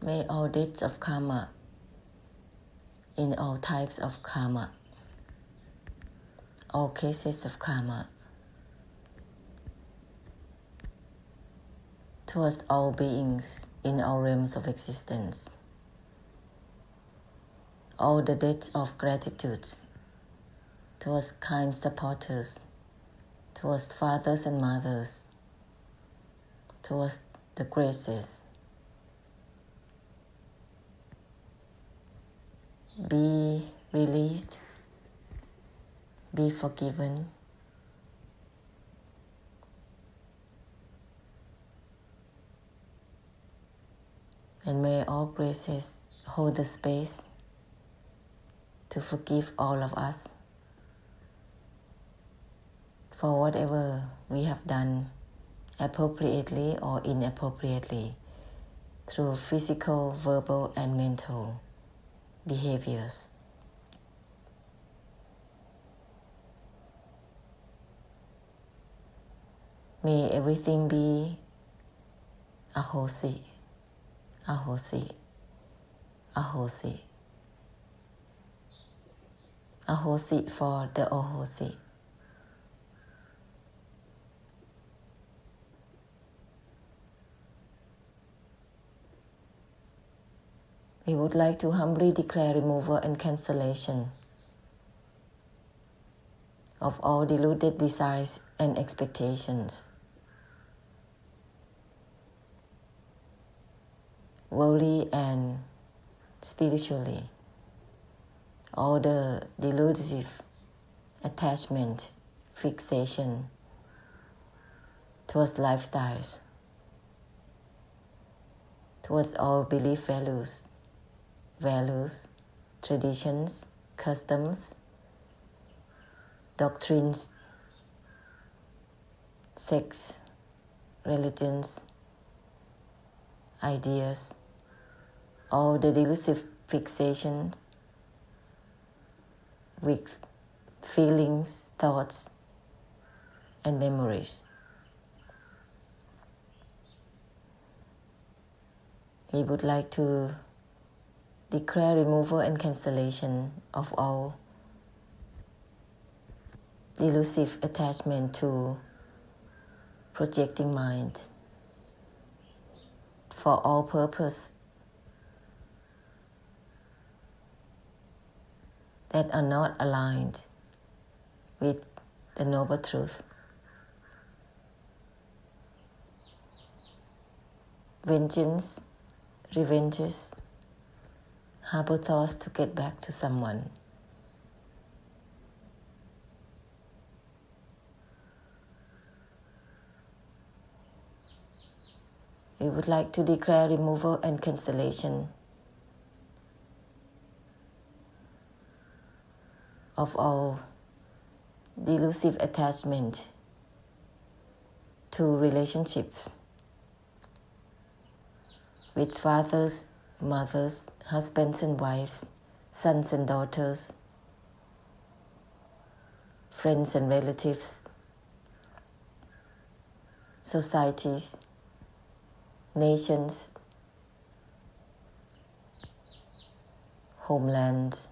May all deeds of karma, in all types of karma, all cases of karma, towards all beings in all realms of existence, all the debts of gratitude towards kind supporters, towards fathers and mothers, towards the graces, be released, be forgiven, and may all graces hold the space to forgive all of us for whatever we have done appropriately or inappropriately through physical, verbal, and mental behaviors. May everything be ahosi, ahosi, ahosi, ahosi for the ahosi. We would like to humbly declare removal and cancellation of all deluded desires and expectations, worldly and spiritually, all the delusive attachment, fixation towards lifestyles, towards all belief values, traditions, customs, doctrines, sects, religions, ideas, all the delusive fixations with feelings, thoughts, and memories. We would like to declare removal and cancellation of all delusive attachment to projecting mind for all purpose that are not aligned with the noble truth. Vengeance, revenges, harbor thoughts to get back to someone. We would like to declare removal and cancellation of all delusive attachment to relationships with fathers, mothers, husbands and wives, sons and daughters, friends and relatives, societies, nations, homelands,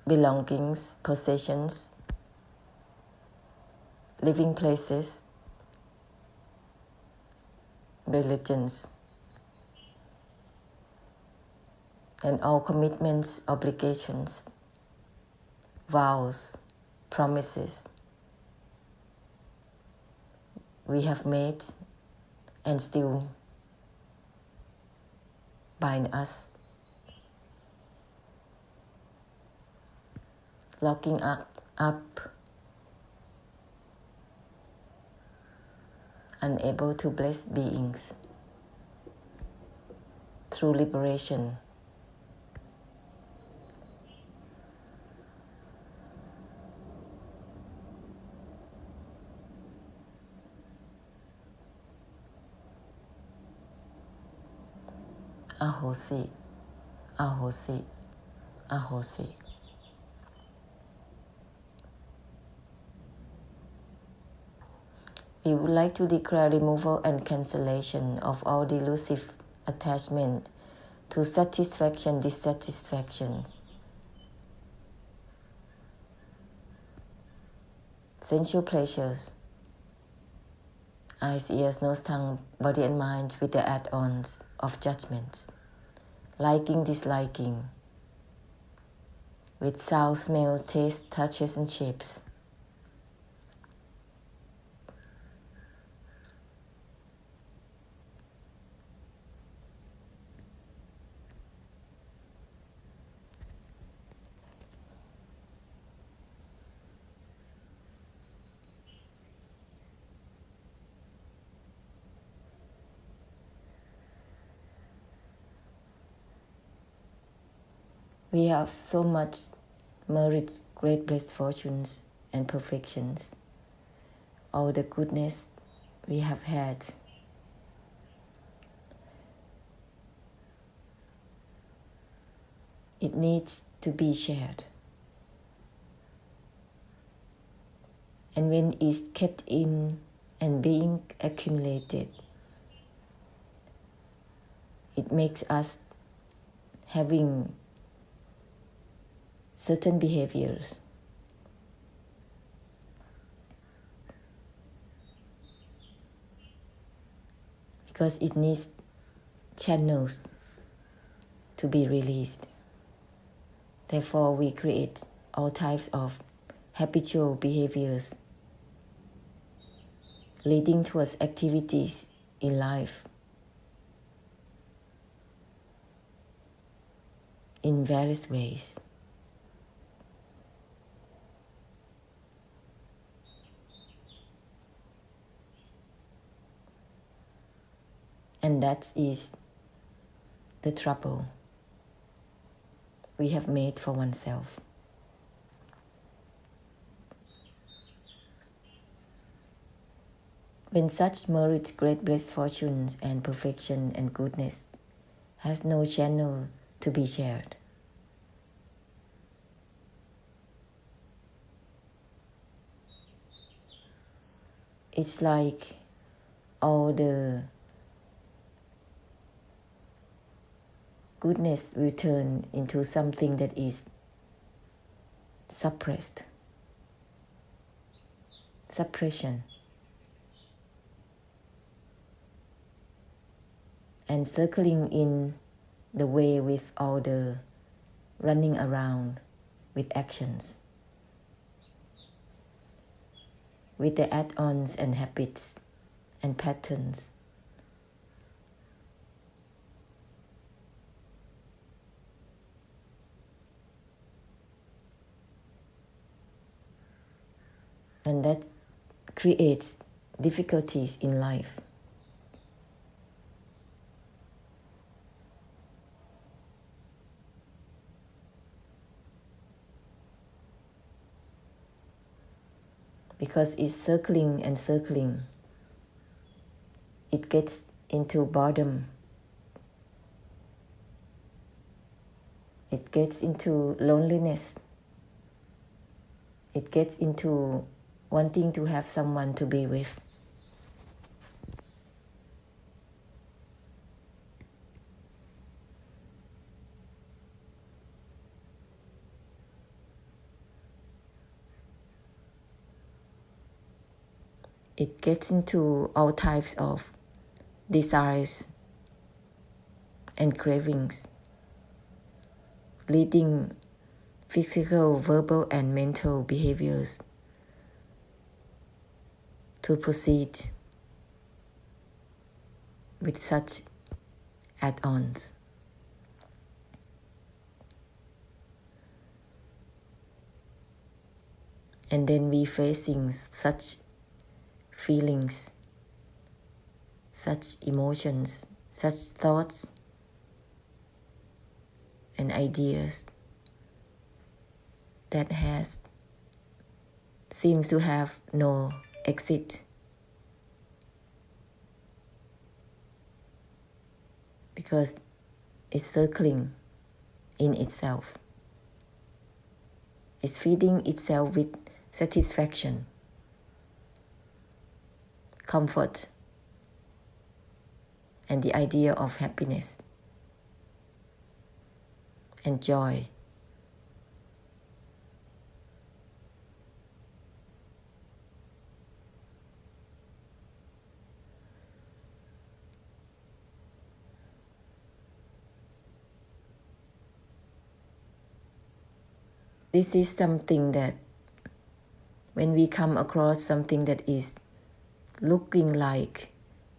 belongings, possessions, living places, religions, and all commitments, obligations, vows, promises we have made and still bind us, locking up, unable to bless beings through liberation. Ahosi, ahosi, ahosi. we would like to declare removal and cancellation of all delusive attachment to satisfaction, dissatisfaction, sensual pleasures, eyes, ears, nose, tongue, body and mind with the add-ons of judgments, liking, disliking, with sound, smell, taste, touches and shapes. We have so much merit, great bliss, fortunes, and perfections. All the goodness we have had. It needs to be shared. And when it's kept in and being accumulated, it makes us having certain behaviors. Because it needs channels to be released. Therefore, we create all types of habitual behaviors leading towards activities in life in various ways. And that is the trouble we have made for oneself. When such merit, great bliss, fortunes, and perfection and goodness has no channel to be shared, it's like all the goodness will turn into something that is suppressed. Suppression. And circling in the way with all the running around with actions, with the add-ons and habits and patterns. And that creates difficulties in life. Because it's circling and circling, it gets into boredom. It gets into loneliness. It gets into wanting to have someone to be with. It gets into all types of desires and cravings, leading physical, verbal, and mental behaviors to proceed with such add-ons. And then we facing such feelings, such emotions, such thoughts and ideas that seems to have no exit, because it's circling in itself. It's feeding itself with satisfaction, comfort, and the idea of happiness and joy. This is something that when we come across something that is looking like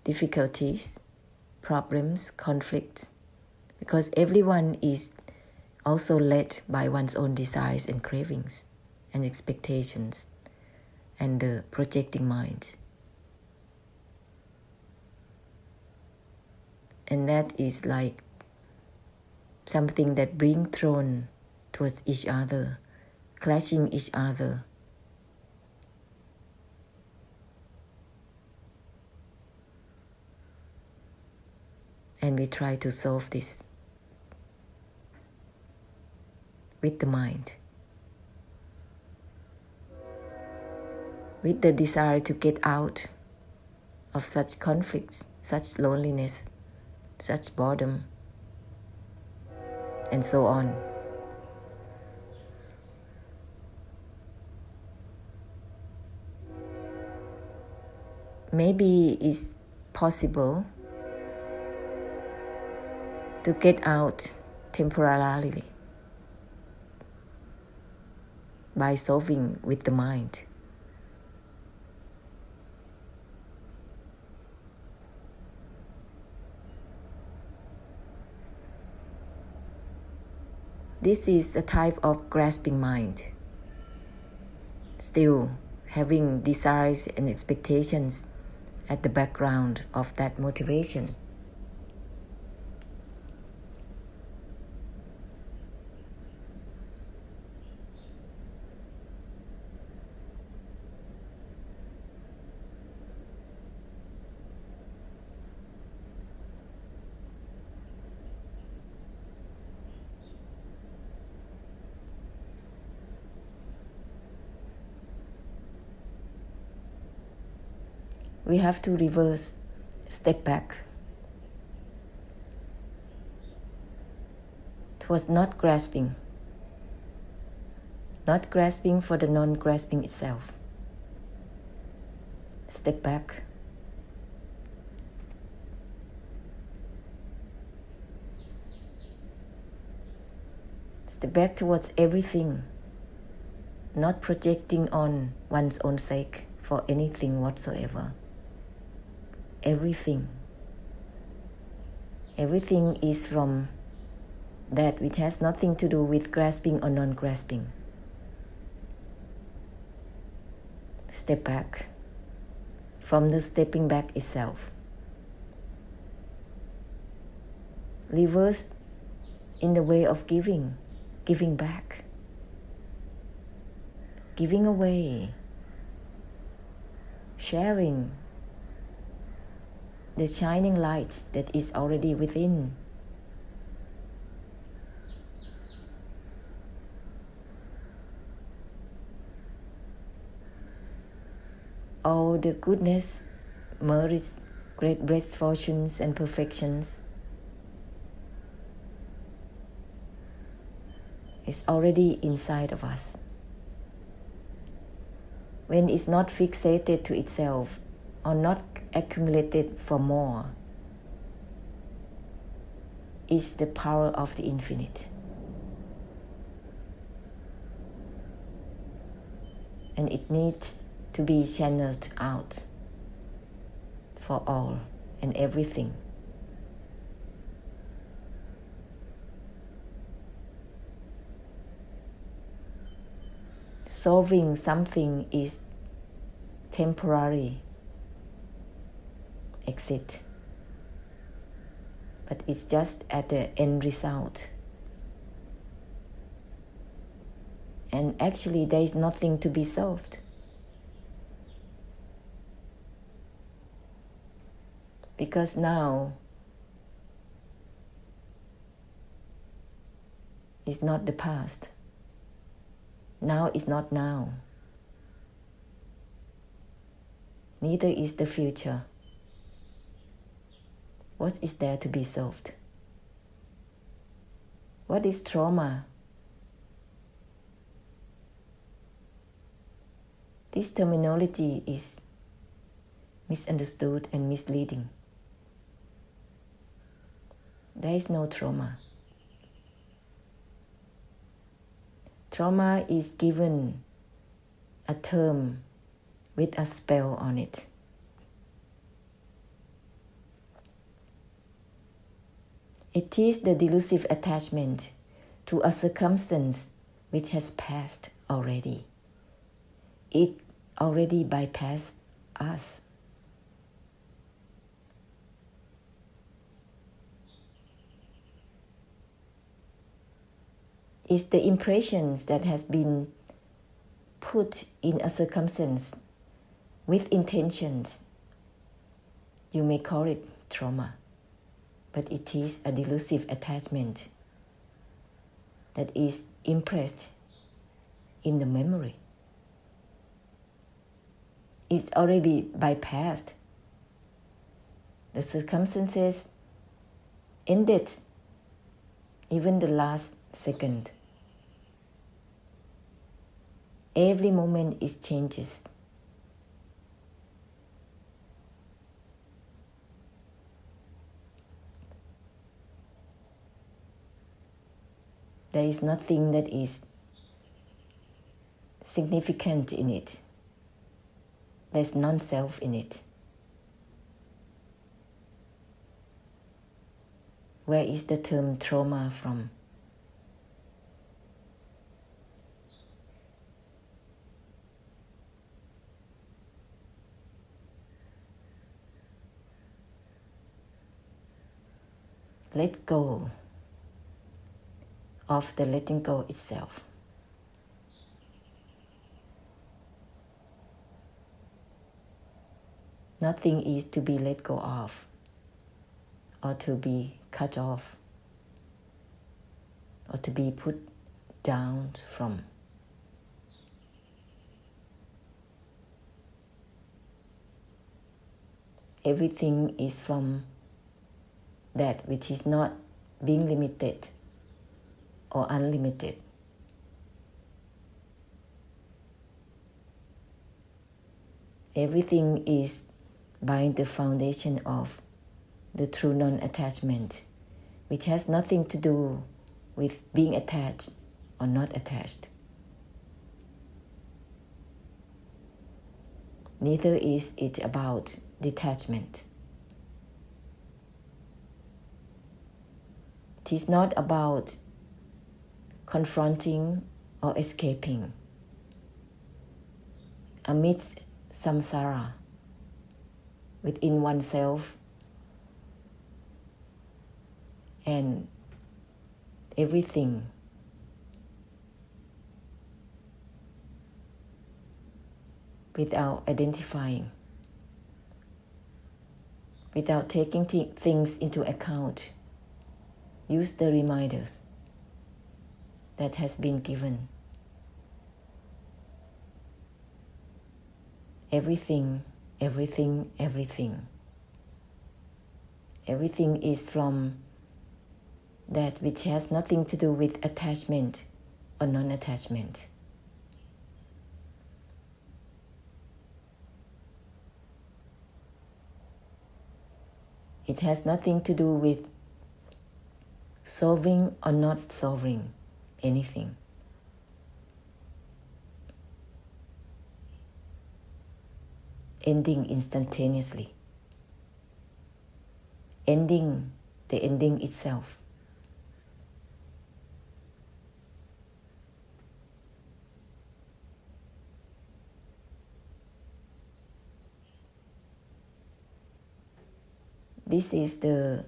difficulties, problems, conflicts, because everyone is also led by one's own desires and cravings and expectations and the projecting minds. And that is like something that being thrown towards each other, clashing each other. And we try to solve this with the mind, with the desire to get out of such conflicts, such loneliness, such boredom, and so on. Maybe it's possible to get out temporarily by solving with the mind. This is the type of grasping mind, still having desires and expectations at the background of that motivation. We have to reverse, step back towards not grasping for the non-grasping itself. Step back. Step back towards everything, not projecting on one's own sake for anything whatsoever. Everything is from that which has nothing to do with grasping or non-grasping. Step back from the stepping back itself. Reverse in the way of giving back, giving away, sharing the shining light that is already within. All the goodness, merits, great blessed fortunes and perfections is already inside of us. When it's not fixated to itself or not accumulated for more, is the power of the infinite. And it needs to be channeled out for all and everything. Solving something is temporary exit, but it's just at the end result. And actually there is nothing to be solved. Because now is not the past. Now is not now. neither is the future. What is there to be solved? What is trauma? This terminology is misunderstood and misleading. There is no trauma. Trauma is given a term with a spell on it. It is the delusive attachment to a circumstance which has passed already. It already bypassed us. It's the impressions that has been put in a circumstance with intentions. You may call it trauma, but it is a delusive attachment that is impressed in the memory. It's already bypassed. The circumstances ended even the last second. Every moment is changes. There is nothing that is significant in it. There's non-self in it. Where is the term trauma from? Let go of the letting go itself. Nothing is to be let go of or to be cut off or to be put down from. Everything is from that which is not being limited or unlimited. Everything is by the foundation of the true non-attachment, which has nothing to do with being attached or not attached. Neither is it about detachment. It is not about confronting or escaping amidst samsara within oneself and everything. Without identifying, without taking things into account. Use the reminders that has been given. Everything, everything, everything. Everything is from that which has nothing to do with attachment or non-attachment. It has nothing to do with solving or not solving anything. Ending instantaneously. Ending the ending itself. This is the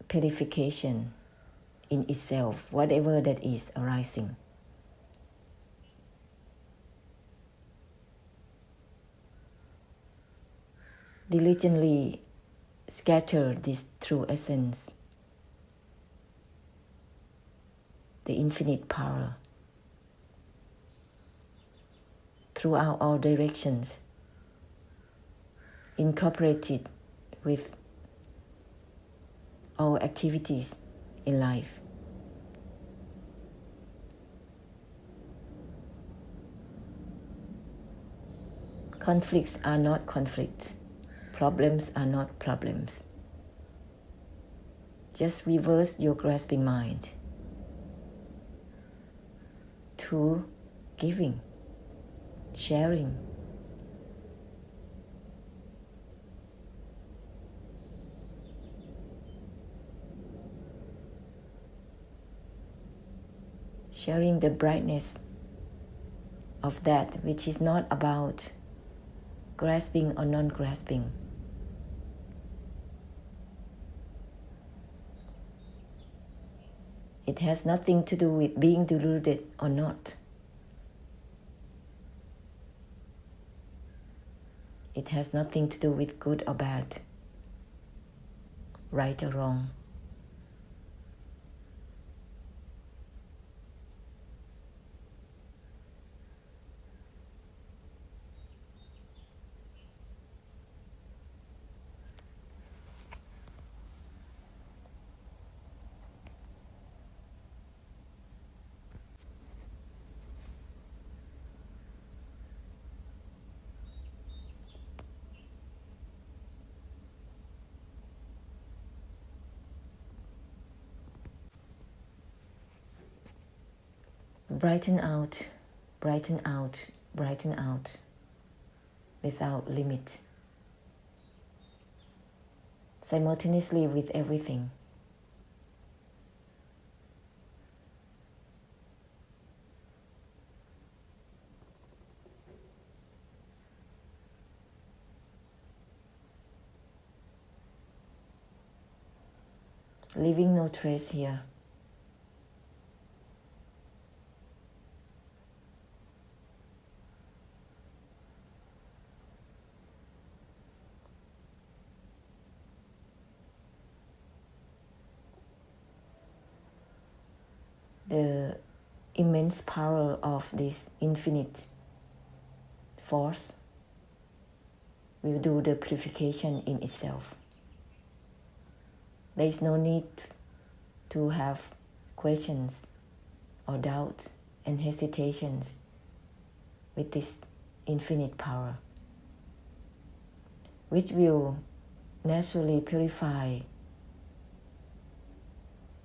purification in itself, whatever that is arising. Diligently scatter this true essence, the infinite power. throughout all directions, incorporated with all activities in life. Conflicts are not conflicts. Problems are not problems. Just reverse your grasping mind to giving, sharing. Sharing the brightness of that which is not about grasping or non-grasping. It has nothing to do with being deluded or not. It has nothing to do with good or bad, right or wrong. Brighten out, brighten out, brighten out, without limit, simultaneously with everything. Leaving no trace here. The immense power of this infinite force will do the purification in itself. There is no need to have questions or doubts and hesitations with this infinite power, which will naturally purify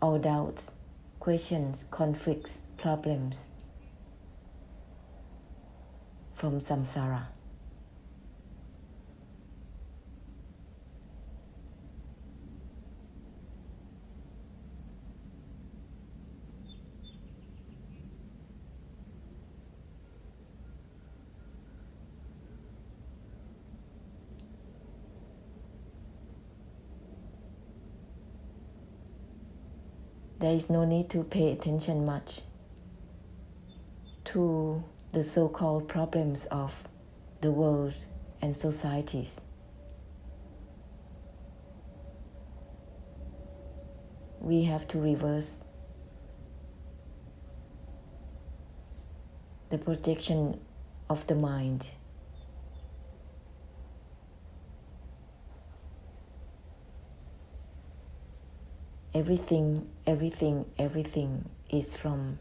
all doubts, questions, conflicts, problems from samsara. There is no need to pay attention much to the so-called problems of the world and societies. We have to reverse the projection of the mind. Everything is from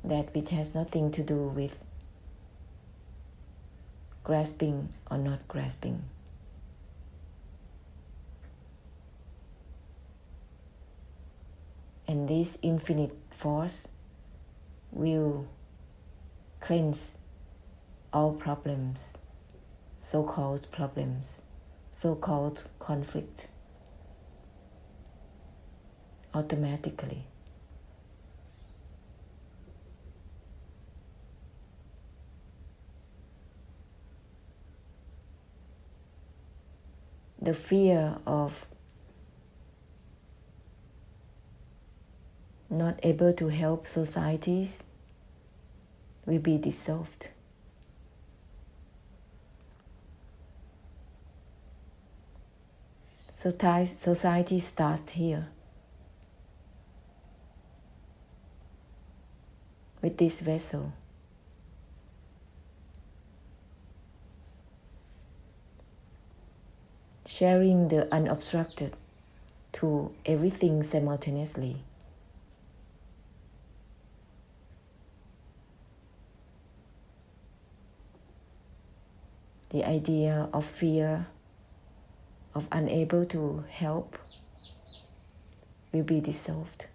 that which has nothing to do with grasping or not grasping. And this infinite force will cleanse all problems, so-called problems, so-called conflicts, automatically. The fear of not able to help societies will be dissolved. Society starts here. with this vessel. Sharing the unobstructed to everything simultaneously. The idea of fear, of unable to help, will be dissolved.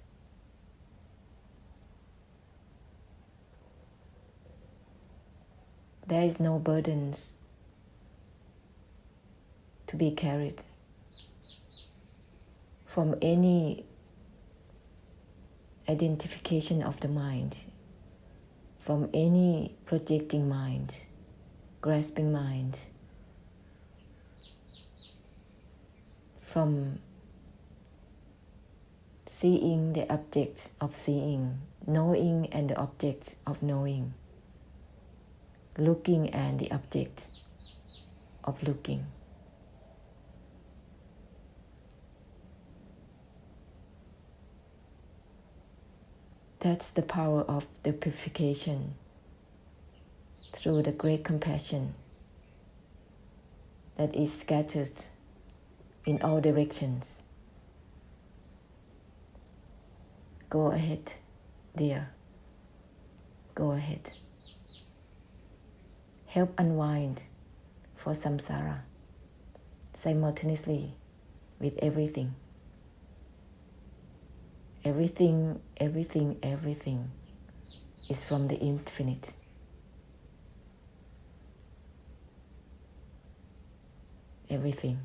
There is no burdens to be carried from any identification of the mind, from any projecting mind, grasping mind, from seeing the objects of seeing, knowing and the objects of knowing, looking and the objects of looking. That's the power of the purification through the great compassion that is scattered in all directions. Go ahead, dear. Go ahead. Help unwind for samsara simultaneously with everything. Everything, everything, everything is from the infinite. Everything.